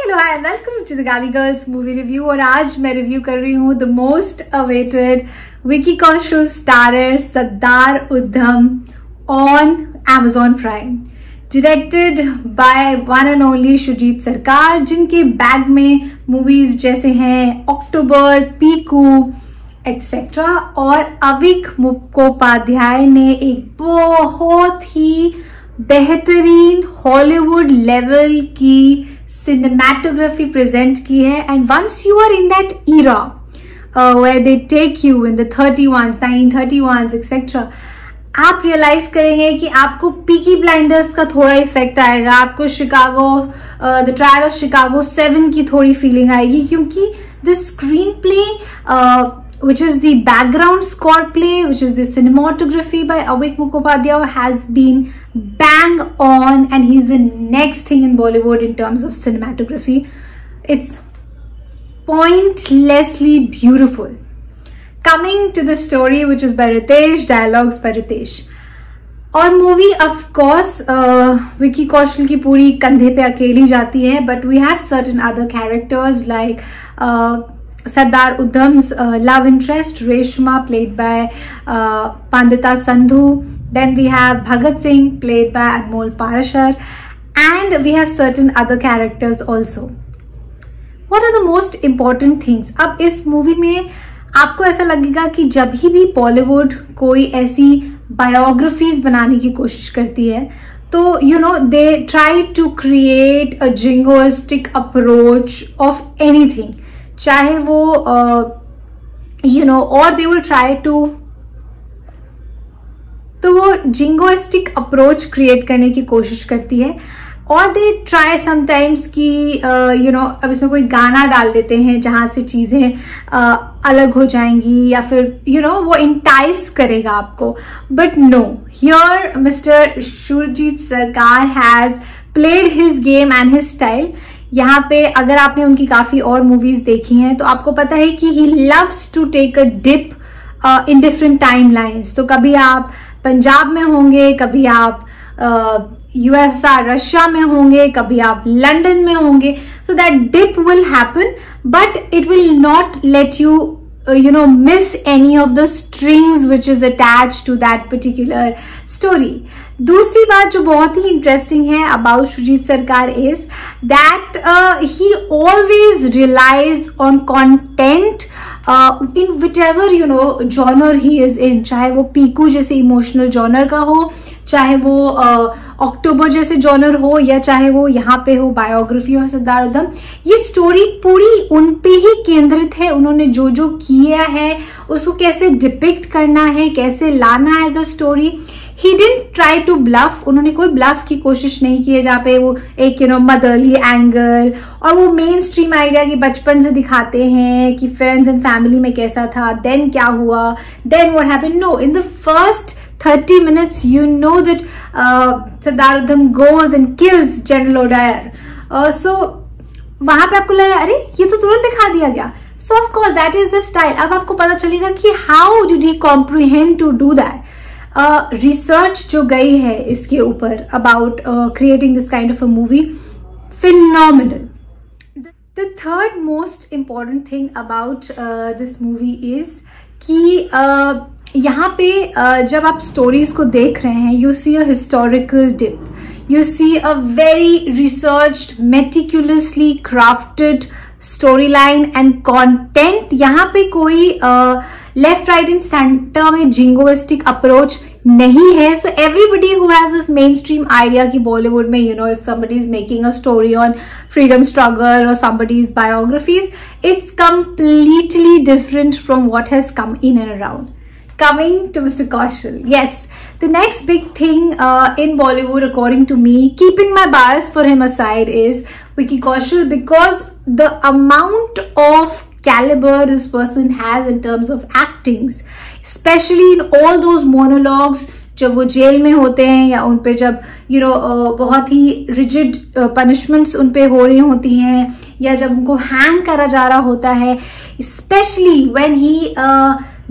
Hello hi welcome to the Gaali girls movie review. और आज मैं रिव्यू कर रही हूँ the most awaited Vicky Kaushal starrer Sardar Udham on Amazon Prime, directed by one and only Shoojit Sircar, जिनके बैग में मूवीज जैसे हैं अक्टूबर, पीकू एक्सेट्रा। और अविक मुखोपाध्याय ने एक बहुत ही बेहतरीन हॉलीवुड लेवल की सिनेमेटोग्राफी प्रेजेंट की है। And once you are in that era where they take you in the 1931s etcetera, आप रियलाइज करेंगे कि आपको पीकी ब्लाइंडर्स का थोड़ा इफेक्ट आएगा, आपको Chicago the trial of Chicago 7 की थोड़ी फीलिंग आएगी, क्योंकि the screen play which is the background score play, which is the cinematography by Avik Mukhopadhyay, has been bang on, and he's the next thing in Bollywood in terms of cinematography. It's pointlessly beautiful. Coming to the story, which is by Ritesh, dialogues by Ritesh. और movie of course Vicky Kaushal की पूरी कंधे पे अकेली जाती है, but we have certain other characters like Sardar Udham's love interest Reshma, played by Pandita Sandhu. Then we have Bhagat Singh, played by Anmol Parashar, and we have certain other characters also. What are the most important things? अब इस movie में आपको ऐसा लगेगा कि जब भी बॉलीवुड कोई ऐसी बायोग्राफीज बनाने की कोशिश करती है, तो they try to create a jingoistic approach of anything, चाहे वो और दे विल ट्राई टू, तो वो जिंगोइस्टिक अप्रोच क्रिएट करने की कोशिश करती है। और दे ट्राई समटाइम्स कि अब इसमें कोई गाना डाल देते हैं जहां से चीजें अलग हो जाएंगी, या फिर वो इंटाइस करेगा आपको। But no, here Mister Sujit Sarkar has played his game and his style. यहाँ पे अगर आपने उनकी काफी और मूवीज देखी हैं तो आपको पता है कि he loves to take a dip in different time lines. तो कभी आप पंजाब में होंगे, कभी आप यूएसआर रशिया में होंगे, कभी आप लंदन में होंगे। So that dip will happen, but it will not let you miss any of the strings which is attached to that particular story. दूसरी बात जो बहुत ही इंटरेस्टिंग है अबाउट सुजीत सरकार is that he always relies on content in whichever genre he is in, चाहे वो पीकू जैसे emotional genre का हो, चाहे वो अक्टूबर जैसे जॉनर हो, या चाहे वो यहाँ पे हो बायोग्राफी और सरदार उधम। ये स्टोरी पूरी उन पे ही केंद्रित है। उन्होंने जो जो किया है उसको कैसे डिपिक्ट करना है, कैसे लाना है as a story. He didn't try to bluff, उन्होंने कोई ब्लफ की कोशिश नहीं की है, जहाँ पे वो एक मदरली एंगल और वो मेन स्ट्रीम आइडिया की बचपन से दिखाते हैं कि फ्रेंड्स एंड फैमिली में कैसा था, देन क्या हुआ, then what happened. No, in the first 30 minutes you know that Sardar Udham goes and kills General O'Dwyer. So वहां पे आपको लगा अरे ये तो तुरंत दिखा दिया गया। So of course that is the style. अब आपको पता चलेगा कि how did he comprehend to do that. Research जो गई है इसके ऊपर about creating this kind of a movie, phenomenal. The third most important thing about this movie is कि यहाँ पे जब आप स्टोरीज को देख रहे हैं, you see a historical dip, you see a very researched meticulously crafted story line and content. यहाँ पे कोई लेफ्ट राइट एंड सेंटर में जिंगोइस्टिक अप्रोच नहीं है। So everybody who has this main stream idea कि बॉलीवुड में if somebody is making a story on freedom struggle or somebody's biographies, it's completely different from what has come in and around. Coming to Mr. Kaushal, yes, the next big thing in Bollywood, according to me, keeping my bias for him aside, is Vicky Kaushal, because the amount of caliber this person has in terms of actings, especially in all those monologues जब वो jail में होते हैं, या उन पे जब बहुत ही रिजिड पनिशमेंट्स उन पे हो रही होती हैं, या जब उनको हैंग करा जा रहा होता है, specially when he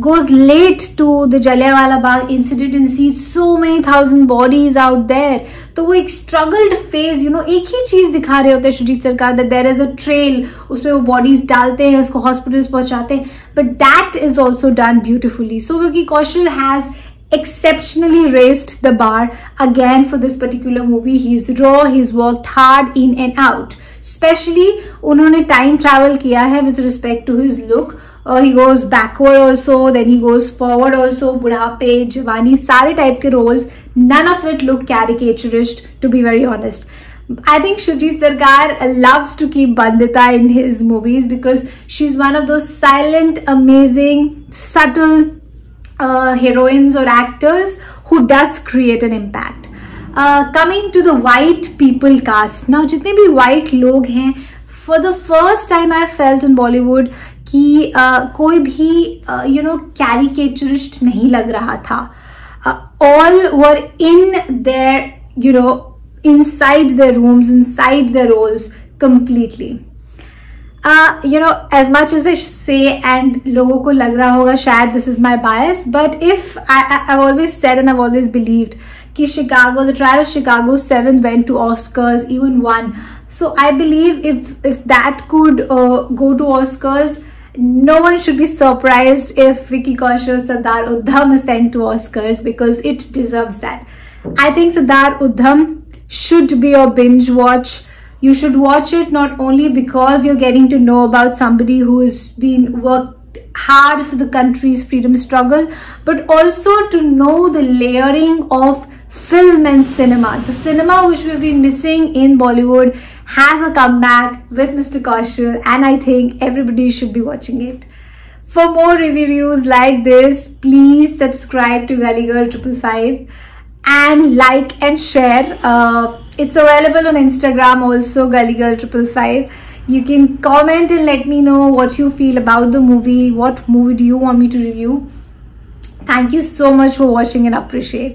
goes late to the Jallianwala Bagh incident and sees so many thousand bodies out there. तो वो एक struggled phase, एक ही चीज दिखा रहे होते हैं शुजीत सरकार, that there is a trail, उसमें वो bodies डालते हैं, उसको hospitals पहुंचाते हैं, but that is also done beautifully. So Vicky Kaushal has exceptionally raised the bar again for this particular movie. He's raw, he's worked hard in and out. Especially उन्होंने time travel किया है with respect to his look. He goes backward also, then he goes forward also, बुढ़ापे, जवानी, सारे type के roles. None of it look caricaturist, to be very honest. I think Shoojit Sarkar loves to keep Bandita in his movies because she's one of those silent, amazing, subtle heroines or actors who does create an impact. Coming to the white people cast, now जितने भी white लोग हैं, for the first time I felt in Bollywood कि कोई भी caricaturist नहीं लग रहा था. All were in their inside their rooms, inside their roles completely. As much as I say and लोगों को लग रहा होगा शायद this is my bias, but if I've always said and I've always believed कि Chicago, the trial of Chicago 7 went to Oscars, even won. So I believe if that could go to Oscars, no one should be surprised if Vicky Kaushal Sardar Udham is sent to Oscars because it deserves that. I think Sardar Udham should be your binge watch. You should watch it not only because you're getting to know about somebody who has been worked hard for the country's freedom struggle, but also to know the layering of film and cinema. The cinema which we've been missing in Bollywood has a comeback with Mr. Kaushal, and I think everybody should be watching it. For more reviews like this, please subscribe to Gully Girl 555 and like and share. It's available on Instagram also, Gully Girl 555. You can comment and let me know what you feel about the movie. What movie do you want me to review? Thank you so much for watching and appreciate it.